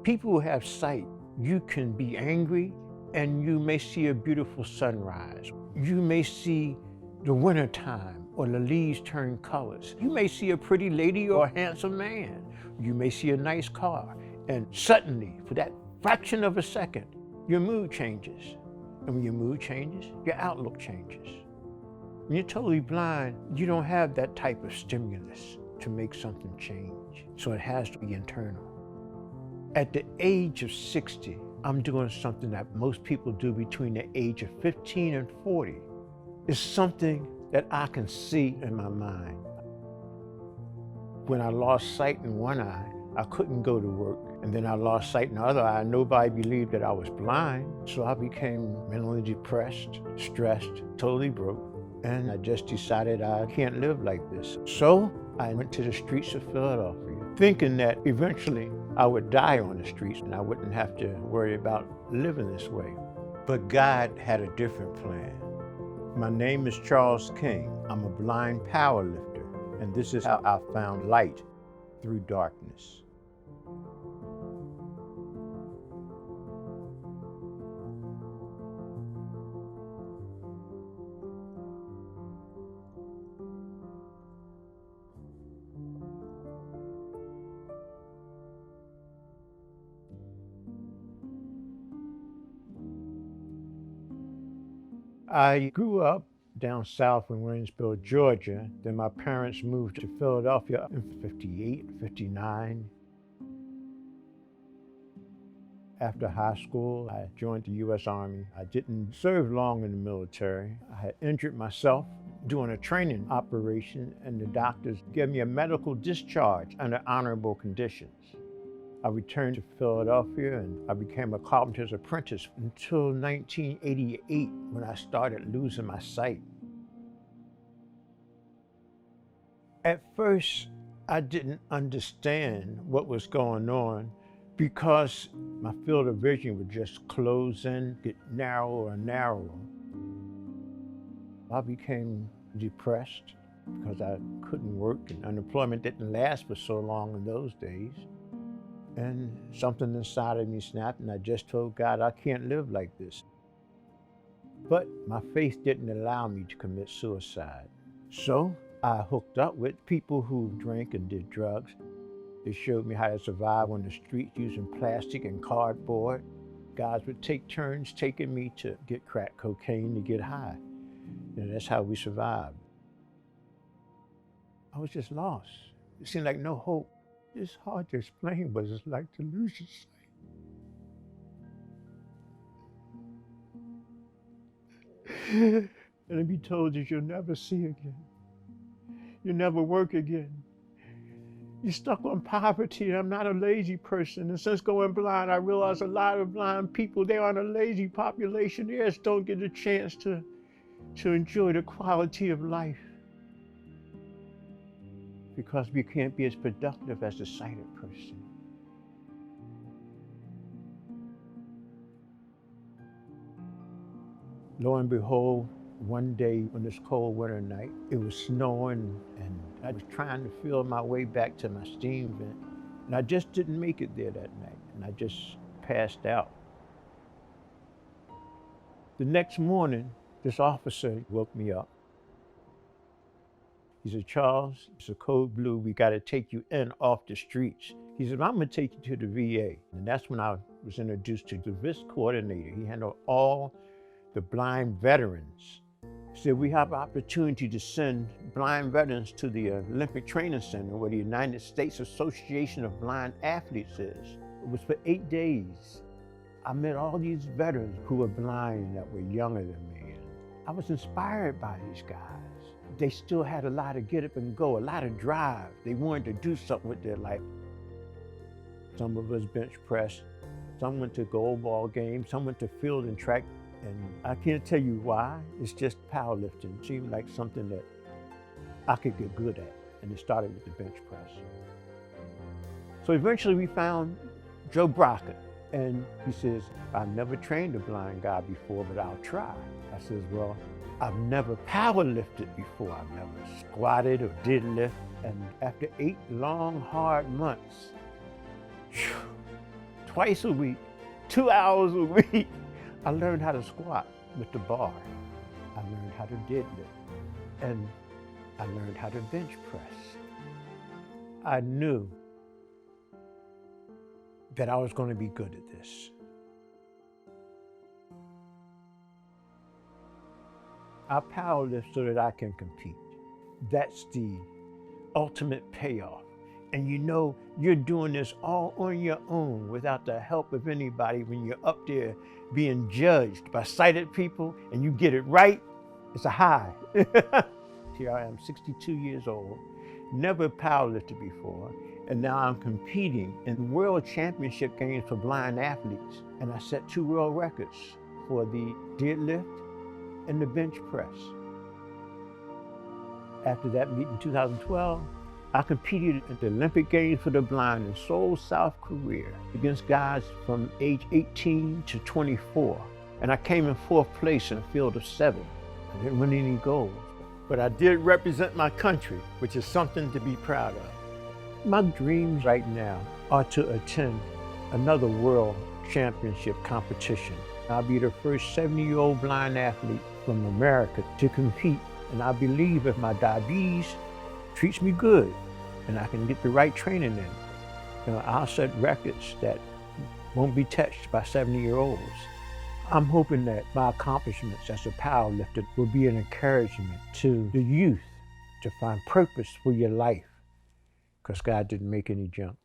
People who have sight, you can be angry and you may see a beautiful sunrise. You may see the wintertime or the leaves turn colors. You may see a pretty lady or a handsome man. You may see a nice car. And suddenly, for that fraction of a second, your mood changes. And when your mood changes, your outlook changes. When you're totally blind, you don't have that type of stimulus to make something change. So it has to be internal. At the age of 60, I'm doing something that most people do between the age of 15 and 40. It's something that I can see in my mind. When I lost sight in one eye, I couldn't go to work. And then I lost sight in the other eye. Nobody believed that I was blind. So I became mentally depressed, stressed, totally broke. And I just decided I can't live like this. So I went to the streets of Philadelphia, thinking that eventually I would die on the streets and I wouldn't have to worry about living this way. But God had a different plan. My name is Charles King. I'm a blind powerlifter, and this is how I found light through darkness. I grew up down south in Waynesville, Georgia. Then my parents moved to Philadelphia in 58, 59. After high school, I joined the U.S. Army. I didn't serve long in the military. I had injured myself doing a training operation, and the doctors gave me a medical discharge under honorable conditions. I returned to Philadelphia and I became a carpenter's apprentice until 1988 when I started losing my sight. At first, I didn't understand what was going on because my field of vision would just close in, get narrower and narrower. I became depressed because I couldn't work and unemployment didn't last for so long in those days. And something inside of me snapped and I just told God, I can't live like this. But my faith didn't allow me to commit suicide. So I hooked up with people who drank and did drugs. They showed me how to survive on the streets using plastic and cardboard. Guys would take turns taking me to get crack cocaine to get high. And that's how we survived. I was just lost. It seemed like no hope. It's hard to explain what it's like to lose your sight. And to be told that you'll never see again. You'll never work again. You're stuck on poverty. I'm not a lazy person. And since going blind, I realized a lot of blind people, they aren't a lazy population. They just don't get a chance to enjoy the quality of life. Because we can't be as productive as the sighted person. Lo and behold, one day on this cold winter night, it was snowing and I was trying to feel my way back to my steam vent. And I just didn't make it there that night and I just passed out. The next morning, this officer woke me up. He said, Charles, it's a code blue. We got to take you in off the streets. He said, I'm going to take you to the VA. And that's when I was introduced to the VIS coordinator. He handled all the blind veterans. He said, we have an opportunity to send blind veterans to the Olympic Training Center where the United States Association of Blind Athletes is. It was for 8 days. I met all these veterans who were blind that were younger than me. And I was inspired by these guys. They still had a lot of get up and go, a lot of drive. They wanted to do something with their life. Some of us bench pressed, some went to gold ball games, some went to field and track. And I can't tell you why, it's just powerlifting. It seemed like something that I could get good at. And it started with the bench press. So eventually we found Joe Braca. And he says, I've never trained a blind guy before, but I'll try. I says, well, I've never power lifted before. I've never squatted or did lift. And after 8 long, hard months, twice a week, 2 hours a week. I learned how to squat with the bar. I learned how to deadlift. And I learned how to bench press. I knew that I was going to be good at this. I powerlift so that I can compete. That's the ultimate payoff. And you know you're doing this all on your own without the help of anybody. When you're up there being judged by sighted people and you get it right, it's a high. Here I am, 62 years old, never powerlifted before, and now I'm competing in world championship games for blind athletes. And I set 2 world records for the deadlift and the bench press. After that meet in 2012, I competed at the Olympic Games for the Blind in Seoul, South Korea, against guys from age 18 to 24. And I came in 4th place in a field of 7. I didn't win any gold, but I did represent my country, which is something to be proud of. My dreams right now are to attend another world championship competition. I'll be the first 70-year-old blind athlete from America to compete. And I believe if my diabetes treats me good and I can get the right training in, I'll set records that won't be touched by 70-year-olds. I'm hoping that my accomplishments as a powerlifter will be an encouragement to the youth to find purpose for your life, because God didn't make any junk.